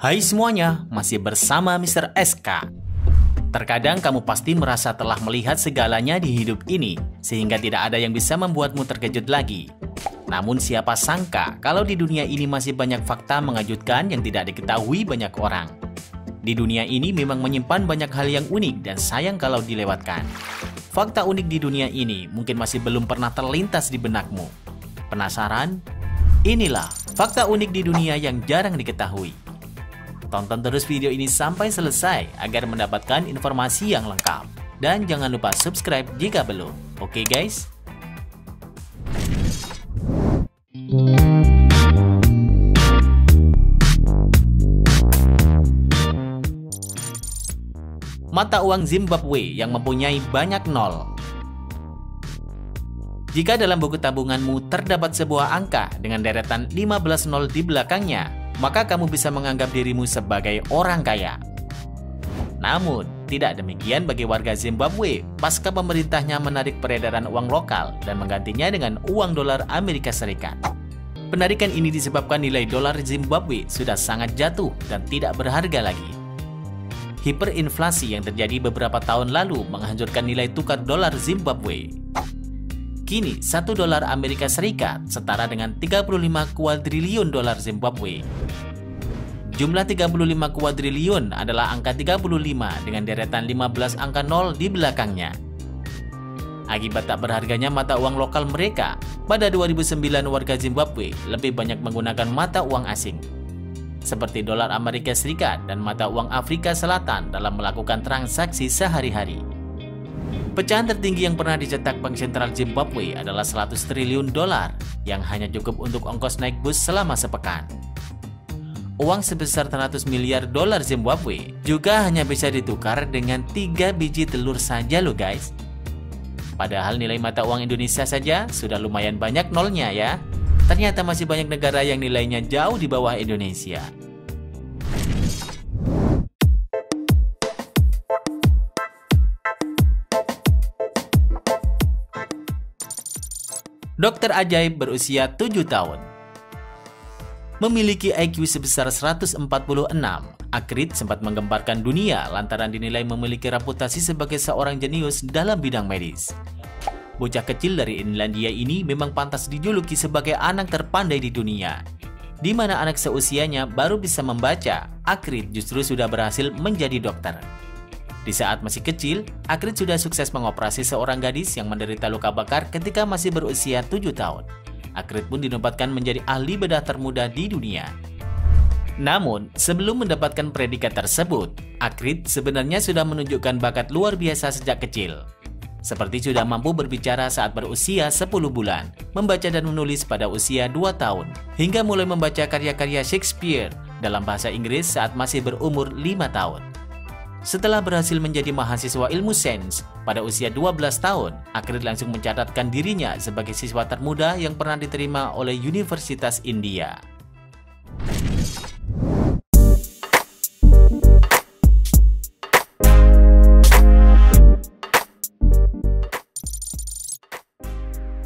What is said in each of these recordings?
Hai semuanya, masih bersama Mr. SK. Terkadang kamu pasti merasa telah melihat segalanya di hidup ini, sehingga tidak ada yang bisa membuatmu terkejut lagi. Namun siapa sangka kalau di dunia ini masih banyak fakta mengejutkan yang tidak diketahui banyak orang. Di dunia ini memang menyimpan banyak hal yang unik dan sayang kalau dilewatkan. Fakta unik di dunia ini mungkin masih belum pernah terlintas di benakmu. Penasaran? Inilah fakta unik di dunia yang jarang diketahui. Tonton terus video ini sampai selesai agar mendapatkan informasi yang lengkap. Dan jangan lupa subscribe jika belum. Oke guys? Mata uang Zimbabwe yang mempunyai banyak nol. Jika dalam buku tabunganmu terdapat sebuah angka dengan deretan 15 nol di belakangnya, maka kamu bisa menganggap dirimu sebagai orang kaya. Namun, tidak demikian bagi warga Zimbabwe pasca pemerintahnya menarik peredaran uang lokal dan menggantinya dengan uang dolar Amerika Serikat. Penarikan ini disebabkan nilai dolar Zimbabwe sudah sangat jatuh dan tidak berharga lagi. Hiperinflasi yang terjadi beberapa tahun lalu menghancurkan nilai tukar dolar Zimbabwe. Kini, 1 dolar Amerika Serikat setara dengan 35 kuadriliun dolar Zimbabwe. Jumlah 35 kuadriliun adalah angka 35 dengan deretan 15 angka 0 di belakangnya. Akibat tak berharganya mata uang lokal mereka, pada 2009 warga Zimbabwe lebih banyak menggunakan mata uang asing, seperti dolar Amerika Serikat dan mata uang Afrika Selatan dalam melakukan transaksi sehari-hari. Pecahan tertinggi yang pernah dicetak Bank Sentral Zimbabwe adalah 100 triliun dolar yang hanya cukup untuk ongkos naik bus selama sepekan. Uang sebesar 100 miliar dolar Zimbabwe juga hanya bisa ditukar dengan 3 biji telur saja loh guys. Padahal nilai mata uang Indonesia saja sudah lumayan banyak nolnya ya. Ternyata masih banyak negara yang nilainya jauh di bawah Indonesia. Dokter ajaib berusia 7 tahun. Memiliki IQ sebesar 146, Akrit sempat menggemparkan dunia lantaran dinilai memiliki reputasi sebagai seorang jenius dalam bidang medis. Bocah kecil dari Irlandia ini memang pantas dijuluki sebagai anak terpandai di dunia. Di mana anak seusianya baru bisa membaca, Akrit justru sudah berhasil menjadi dokter. Di saat masih kecil, Akrit sudah sukses mengoperasi seorang gadis yang menderita luka bakar ketika masih berusia 7 tahun. Akrit pun dinobatkan menjadi ahli bedah termuda di dunia. Namun, sebelum mendapatkan predikat tersebut, Akrit sebenarnya sudah menunjukkan bakat luar biasa sejak kecil. Seperti sudah mampu berbicara saat berusia 10 bulan, membaca dan menulis pada usia 2 tahun, hingga mulai membaca karya-karya Shakespeare dalam bahasa Inggris saat masih berumur 5 tahun. Setelah berhasil menjadi mahasiswa ilmu sains pada usia 12 tahun, Akrit langsung mencatatkan dirinya sebagai siswa termuda yang pernah diterima oleh Universitas India.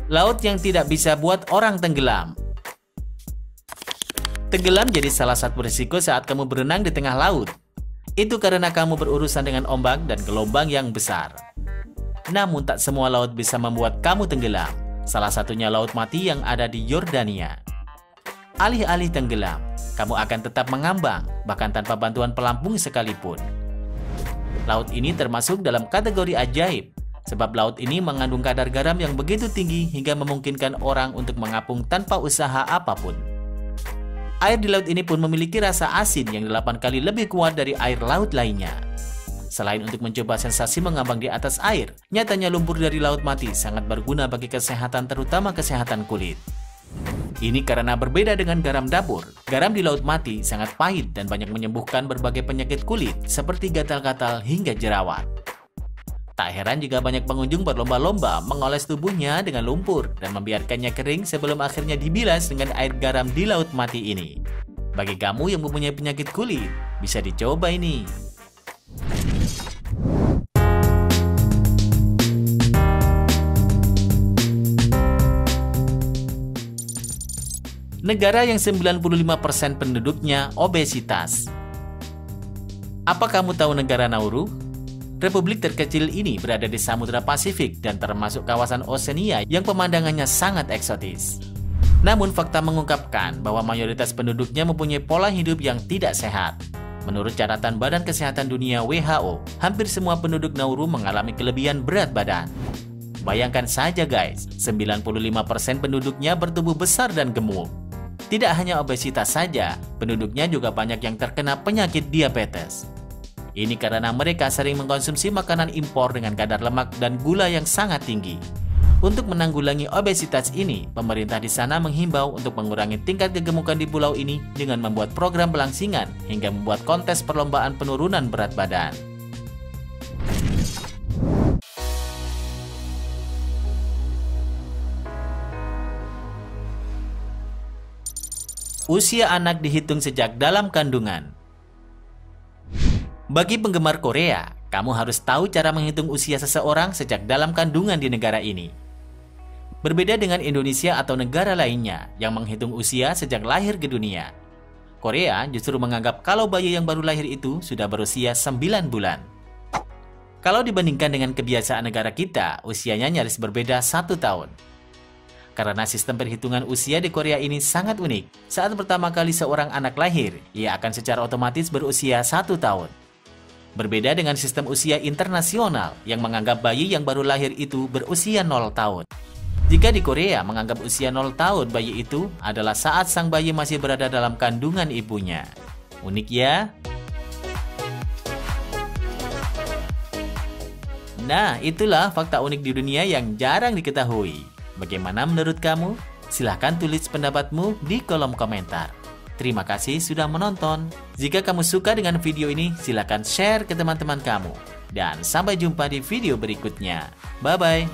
Laut yang tidak bisa buat orang tenggelam. Tenggelam jadi salah satu risiko saat kamu berenang di tengah laut. Itu karena kamu berurusan dengan ombak dan gelombang yang besar. Namun tak semua laut bisa membuat kamu tenggelam. Salah satunya Laut Mati yang ada di Yordania. Alih-alih tenggelam, kamu akan tetap mengambang, bahkan tanpa bantuan pelampung sekalipun. Laut ini termasuk dalam kategori ajaib, sebab laut ini mengandung kadar garam yang begitu tinggi hingga memungkinkan orang untuk mengapung tanpa usaha apapun. Air di laut ini pun memiliki rasa asin yang 8 kali lebih kuat dari air laut lainnya. Selain untuk mencoba sensasi mengambang di atas air, nyatanya lumpur dari Laut Mati sangat berguna bagi kesehatan, terutama kesehatan kulit. Ini karena berbeda dengan garam dapur, garam di Laut Mati sangat pahit dan banyak menyembuhkan berbagai penyakit kulit seperti gatal-gatal hingga jerawat. Tak heran jika banyak pengunjung berlomba-lomba mengoles tubuhnya dengan lumpur dan membiarkannya kering sebelum akhirnya dibilas dengan air garam di Laut Mati ini. Bagi kamu yang mempunyai penyakit kulit, bisa dicoba ini. Negara yang 95% penduduknya obesitas. Apa kamu tahu negara Nauru? Republik terkecil ini berada di Samudra Pasifik dan termasuk kawasan Oseania yang pemandangannya sangat eksotis. Namun fakta mengungkapkan bahwa mayoritas penduduknya mempunyai pola hidup yang tidak sehat. Menurut catatan Badan Kesehatan Dunia WHO, hampir semua penduduk Nauru mengalami kelebihan berat badan. Bayangkan saja guys, 95% penduduknya bertubuh besar dan gemuk. Tidak hanya obesitas saja, penduduknya juga banyak yang terkena penyakit diabetes. Ini karena mereka sering mengkonsumsi makanan impor dengan kadar lemak dan gula yang sangat tinggi. Untuk menanggulangi obesitas ini, pemerintah di sana menghimbau untuk mengurangi tingkat kegemukan di pulau ini dengan membuat program pelangsingan hingga membuat kontes perlombaan penurunan berat badan. Usia anak dihitung sejak dalam kandungan. Bagi penggemar Korea, kamu harus tahu cara menghitung usia seseorang sejak dalam kandungan di negara ini. Berbeda dengan Indonesia atau negara lainnya yang menghitung usia sejak lahir ke dunia. Korea justru menganggap kalau bayi yang baru lahir itu sudah berusia 9 bulan. Kalau dibandingkan dengan kebiasaan negara kita, usianya nyaris berbeda 1 tahun. Karena sistem perhitungan usia di Korea ini sangat unik, saat pertama kali seorang anak lahir, ia akan secara otomatis berusia 1 tahun. Berbeda dengan sistem usia internasional yang menganggap bayi yang baru lahir itu berusia 0 tahun. Jika di Korea menganggap usia 0 tahun bayi itu adalah saat sang bayi masih berada dalam kandungan ibunya. Unik ya? Nah, itulah fakta unik di dunia yang jarang diketahui. Bagaimana menurut kamu? Silahkan tulis pendapatmu di kolom komentar. Terima kasih sudah menonton. Jika kamu suka dengan video ini, silakan share ke teman-teman kamu. Dan sampai jumpa di video berikutnya. Bye-bye.